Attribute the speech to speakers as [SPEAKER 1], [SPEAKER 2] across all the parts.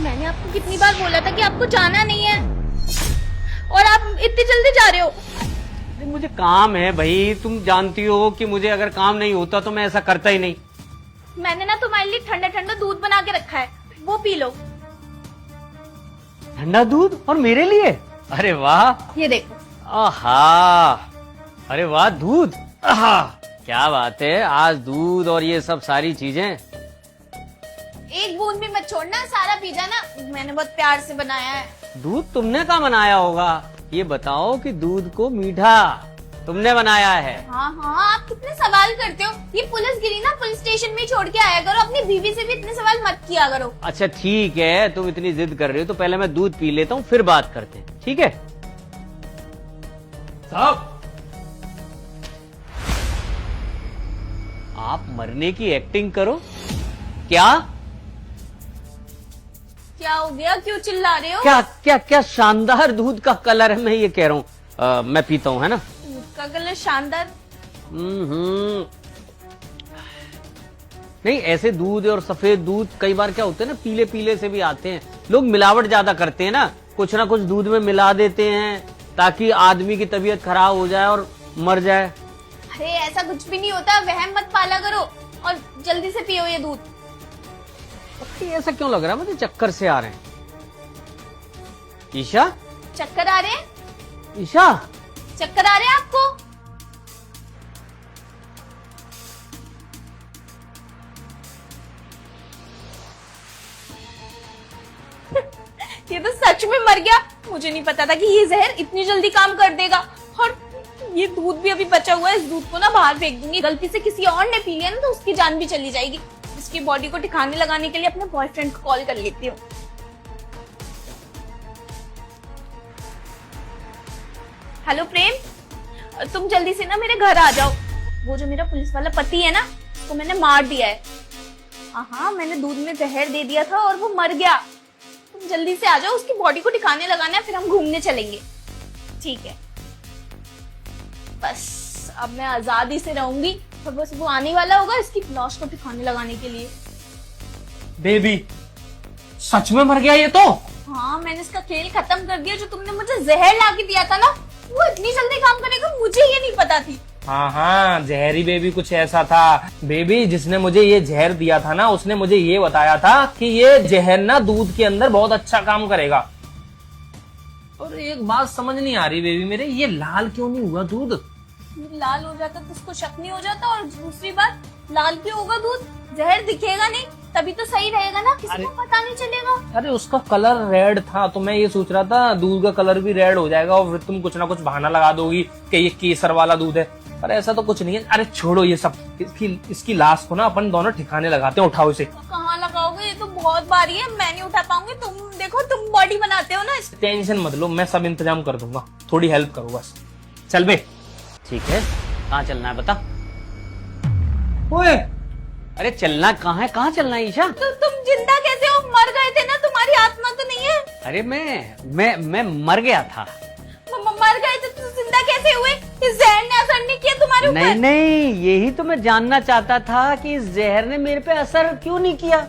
[SPEAKER 1] मैंने आपको कितनी बार बोला था कि आपको जाना नहीं है और आप इतनी जल्दी जा रहे हो।
[SPEAKER 2] अरे मुझे काम है भाई, तुम जानती हो कि मुझे अगर काम नहीं होता तो मैं ऐसा करता ही नहीं।
[SPEAKER 1] मैंने ना तुम्हारे लिए ठंडा ठंडा दूध बना के रखा है, वो पी लो।
[SPEAKER 2] ठंडा दूध और मेरे लिए? अरे वाह,
[SPEAKER 1] ये देखो।
[SPEAKER 2] आहा, अरे वाह, दूध, आहा, क्या बात है, आज दूध और ये सब सारी चीजें।
[SPEAKER 1] एक बूंद भी मत छोड़ना, सारा पी जाना, मैंने बहुत प्यार से बनाया है।
[SPEAKER 2] दूध तुमने कहाँ बनाया होगा? ये बताओ कि दूध को मीठा तुमने बनाया है?
[SPEAKER 1] हाँ हाँ, आप कितने सवाल करते हो। ये पुलिस गिरी ना, पुलिस स्टेशन में छोड़ के आया करो, अपनी बीवी से भी इतने सवाल मत किया करो।
[SPEAKER 2] अच्छा ठीक है, तुम इतनी जिद कर रही हो तो पहले मैं दूध पी लेता हूँ, फिर बात करते हैं, ठीक है? साहब, आप मरने की एक्टिंग करो। क्या
[SPEAKER 1] क्या हो गया, क्यों चिल्ला रहे हो?
[SPEAKER 2] क्या क्या क्या शानदार दूध का कलर है, मैं ये कह रहा हूँ। मैं पीता हूँ, है ना?
[SPEAKER 1] दूध का कलर शानदार?
[SPEAKER 2] नहीं, ऐसे दूध और सफेद दूध कई बार क्या होते हैं ना, पीले पीले से भी आते हैं। लोग मिलावट ज्यादा करते हैं ना कुछ दूध में मिला देते हैं ताकि आदमी की तबीयत खराब हो जाए और मर जाए।
[SPEAKER 1] अरे ऐसा कुछ भी नहीं होता, वहम मत पाला करो और जल्दी से पियो ये दूध।
[SPEAKER 2] ऐसा क्यों लग रहा है? मुझे चक्कर से आ रहे हैं। ईशा,
[SPEAKER 1] चक्कर आ रहे हैं?
[SPEAKER 2] ईशा,
[SPEAKER 1] चक्कर आ रहे हैं आपको? ये तो सच में मर गया। मुझे नहीं पता था कि ये जहर इतनी जल्दी काम कर देगा। और ये दूध भी अभी बचा हुआ है, इस दूध को ना बाहर फेंक दूंगी। गलती से किसी और ने पी लिया ना तो उसकी जान भी चली जाएगी। इसकी बॉडी को ठिकाने लगाने के लिए अपने बॉयफ्रेंड को कॉल कर लेती हूँ। हेलो प्रेम, तुम जल्दी से ना मेरे घर आ जाओ। वो जो मेरा पुलिस वाला पति है ना, उसको मैंने मार दिया है। हाँ, मैंने दूध में जहर दे दिया था और वो मर गया। तुम जल्दी से आ जाओ, उसकी बॉडी को ठिकाने लगाना है, फिर हम घूमने चलेंगे। ठीक है, बस अब मैं आजादी से रहूंगी और बस वो आने वाला होगा इसकी लाश को ठिकाने लगाने के लिए।
[SPEAKER 3] बेबी, सच में मर गया ये तो?
[SPEAKER 1] हाँ, मैंने इसका खेल खत्म कर दिया। जो तुमने मुझे जहर ला के दिया था ना, वो इतनी जल्दी काम करेगा मुझे ये नहीं पता थी।
[SPEAKER 3] हाँ हाँ, जहरी बेबी कुछ ऐसा था। बेबी, जिसने मुझे ये जहर दिया था ना, उसने मुझे ये बताया था कि ये जहर ना दूध के अंदर बहुत अच्छा काम करेगा। और एक बात समझ नहीं आ रही बेबी मेरे, ये लाल क्यों नहीं हुआ दूध?
[SPEAKER 1] लाल हो जाता तो उसको शक नहीं हो जाता। और दूसरी बात, लाल क्यों होगा दूध? जहर दिखेगा नहीं तभी तो सही रहेगा ना, किसी को पता नहीं चलेगा।
[SPEAKER 3] अरे उसका कलर रेड था तो मैं ये सोच रहा था दूध का कलर भी रेड हो जाएगा और फिर तुम कुछ ना कुछ बहाना लगा दोगी कि ये केसर वाला दूध है, पर ऐसा तो कुछ नहीं है। अरे छोड़ो ये सब, इसकी लाश को ना अपन दोनों ठिकाने लगाते हैं। उठाओ इसे।
[SPEAKER 1] कहाँ लगाओगे? ये तो बहुत भारी है, मैं नहीं उठा पाऊंगी। तुम देखो, तुम बॉडी बनाते हो ना।
[SPEAKER 3] टेंशन मत लो, मैं सब इंतजाम कर दूंगा, थोड़ी हेल्प करो बस। चल बे।
[SPEAKER 2] ठीक है, कहाँ चलना है बता?
[SPEAKER 3] ओए,
[SPEAKER 2] अरे चलना कहाँ है? कहाँ चलना है ईशा?
[SPEAKER 1] तो तुम जिंदा कैसे हो? मर गए थे ना, तुम्हारी आत्मा तो नहीं है?
[SPEAKER 2] अरे मैं मर गया था।
[SPEAKER 1] मर गए थे तो जिंदा कैसे हुए? इस जहर ने असर नहीं किया तुम्हारे ऊपर?
[SPEAKER 2] नहीं, यही तो मैं जानना चाहता था कि इस जहर ने मेरे पे असर क्यों नहीं किया।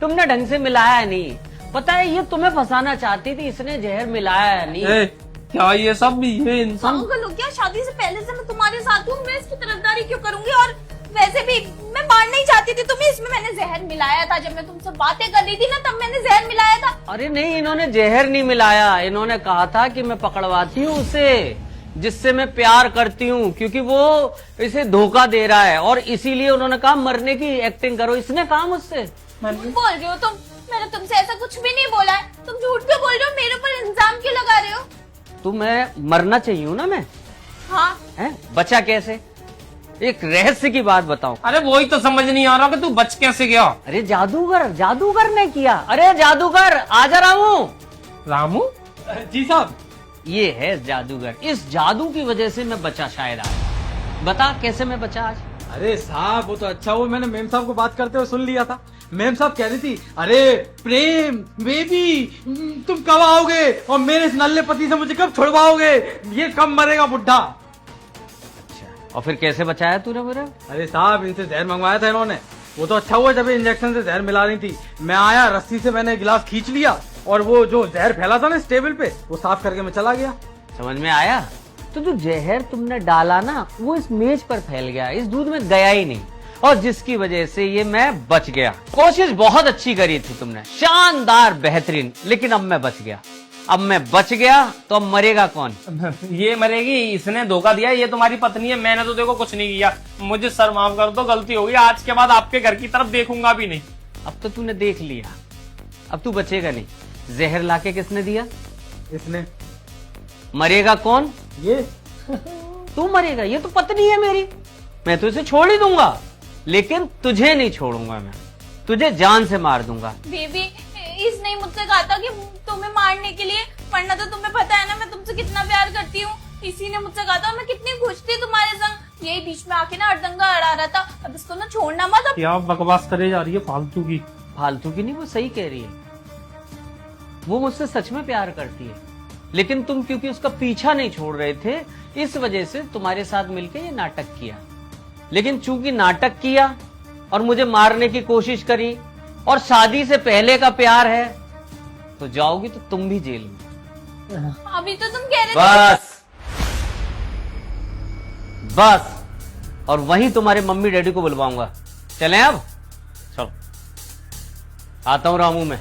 [SPEAKER 2] तुमने ढंग से मिलाया नहीं। पता है, ये तुम्हें फंसाना चाहती थी, इसने जहर मिलाया नहीं।
[SPEAKER 3] क्या ये सब ये इंसान?
[SPEAKER 1] पागल हो क्या? शादी से पहले से मैं तुम्हारे साथ हूँ, मैं इसकी तरफदारी क्यों करूंगी? और वैसे भी मैं मारना ही चाहती थी तुम्हें, इसमें मैंने जहर मिलाया था। जब मैं तुमसे बातें कर रही थी ना, तब मैंने जहर मिलाया था।
[SPEAKER 2] अरे नहीं, इन्होंने जहर नहीं मिलाया। इन्होंने कहा था कि मैं पकड़वाती हूँ उसे जिससे मैं प्यार करती हूँ, क्योंकि वो इसे धोखा दे रहा है और इसीलिए उन्होंने कहा मरने की एक्टिंग करो। इसने कहा मुझसे।
[SPEAKER 1] बोल रहे हो तुम? मैंने तुमसे ऐसा कुछ भी नहीं बोला है। तुम झूठ क्यों बोल रहे हो? मेरे ऊपर इल्जाम क्यों लगा रहे हो?
[SPEAKER 2] तुम्हें मरना चाहिए हूँ ना मैं?
[SPEAKER 1] हाँ।
[SPEAKER 2] है? बचा कैसे? एक रहस्य की बात बताओ।
[SPEAKER 3] अरे वही तो समझ नहीं आ रहा कि तू बच कैसे गया?
[SPEAKER 2] अरे जादूगर ने किया। अरे जादूगर, आजा रामू।
[SPEAKER 3] रामू
[SPEAKER 4] जी साहब।
[SPEAKER 2] ये है जादूगर, इस जादू की वजह से मैं बचा शायद आज। बता कैसे मैं बचा आज?
[SPEAKER 4] अरे साहब, वो तो अच्छा हुआ मैंने मेम साहब को बात करते हुए सुन लिया था। मेम साहब कह रही थी, अरे प्रेम बेबी तुम कब आओगे और मेरे इस नल्ले पति से मुझे कब छुड़वाओगे, ये कब मरेगा बुढ़ा।
[SPEAKER 2] और फिर कैसे बचाया तूने मेरा?
[SPEAKER 4] अरे साहब, इनसे जहर मंगवाया था इन्होंने, वो तो अच्छा हुआ जब इंजेक्शन से जहर मिला रही थी। मैं आया, रस्सी से मैंने गिलास खींच लिया और वो जो जहर फैला था ना इस टेबल पे, वो साफ करके मैं चला गया।
[SPEAKER 2] समझ में आया? तो जो जहर तुमने डाला ना वो इस मेज पर फैल गया, इस दूध में गया ही नहीं, और जिसकी वजह से ये मैं बच गया। कोशिश बहुत अच्छी करी थी तुमने, शानदार, बेहतरीन, लेकिन अब मैं बच गया। अब मैं बच गया तो अब मरेगा कौन?
[SPEAKER 3] ये मरेगी, इसने धोखा दिया, ये तुम्हारी पत्नी है, मैंने तो देखो कुछ नहीं किया। मुझे सर माफ कर दो, गलती हो गई, आज के बाद आपके घर की तरफ देखूंगा भी नहीं।
[SPEAKER 2] अब तो तूने देख लिया, अब तू बचेगा नहीं। जहर लाके किसने दिया?
[SPEAKER 4] इसने।
[SPEAKER 2] मरेगा कौन?
[SPEAKER 4] ये।
[SPEAKER 2] तू मरेगा, ये तो पत्नी है मेरी, मैं तो इसे छोड़ ही दूंगा, लेकिन तुझे नहीं छोड़ूंगा, मैं तुझे जान से मार दूंगा।
[SPEAKER 1] बेबी, इसने मुझसे कहा था कि तुम्हें मारने के लिए, वरना तो तुम्हें पता है ना मैं तुमसे कितना प्यार करती हूँ। इसी ने मुझसे कहा था, मैं कितनी खुश थी तुम्हारे संग। यही बीच में आके ना अड़दंगा अड़ा रहा था। अब इसको ना छोड़ना मत। अब
[SPEAKER 3] क्या बकवास करे जा रही है फालतू की।
[SPEAKER 2] फालतू की नहीं, वो सही कह रही है, वो मुझसे सच में प्यार करती है, लेकिन तुम क्योंकि उसका पीछा नहीं छोड़ रहे थे, इस वजह से तुम्हारे साथ मिलकर ये नाटक किया। लेकिन चूंकि नाटक किया और मुझे मारने की कोशिश करी, और शादी से पहले का प्यार है, तो जाओगी तो तुम भी जेल में।
[SPEAKER 1] अभी तो तुम कह रहे थे।
[SPEAKER 2] बस बस, और वहीं तुम्हारे मम्मी डैडी को बुलवाऊंगा। चलें अब? चलो, आता हूं रामू में।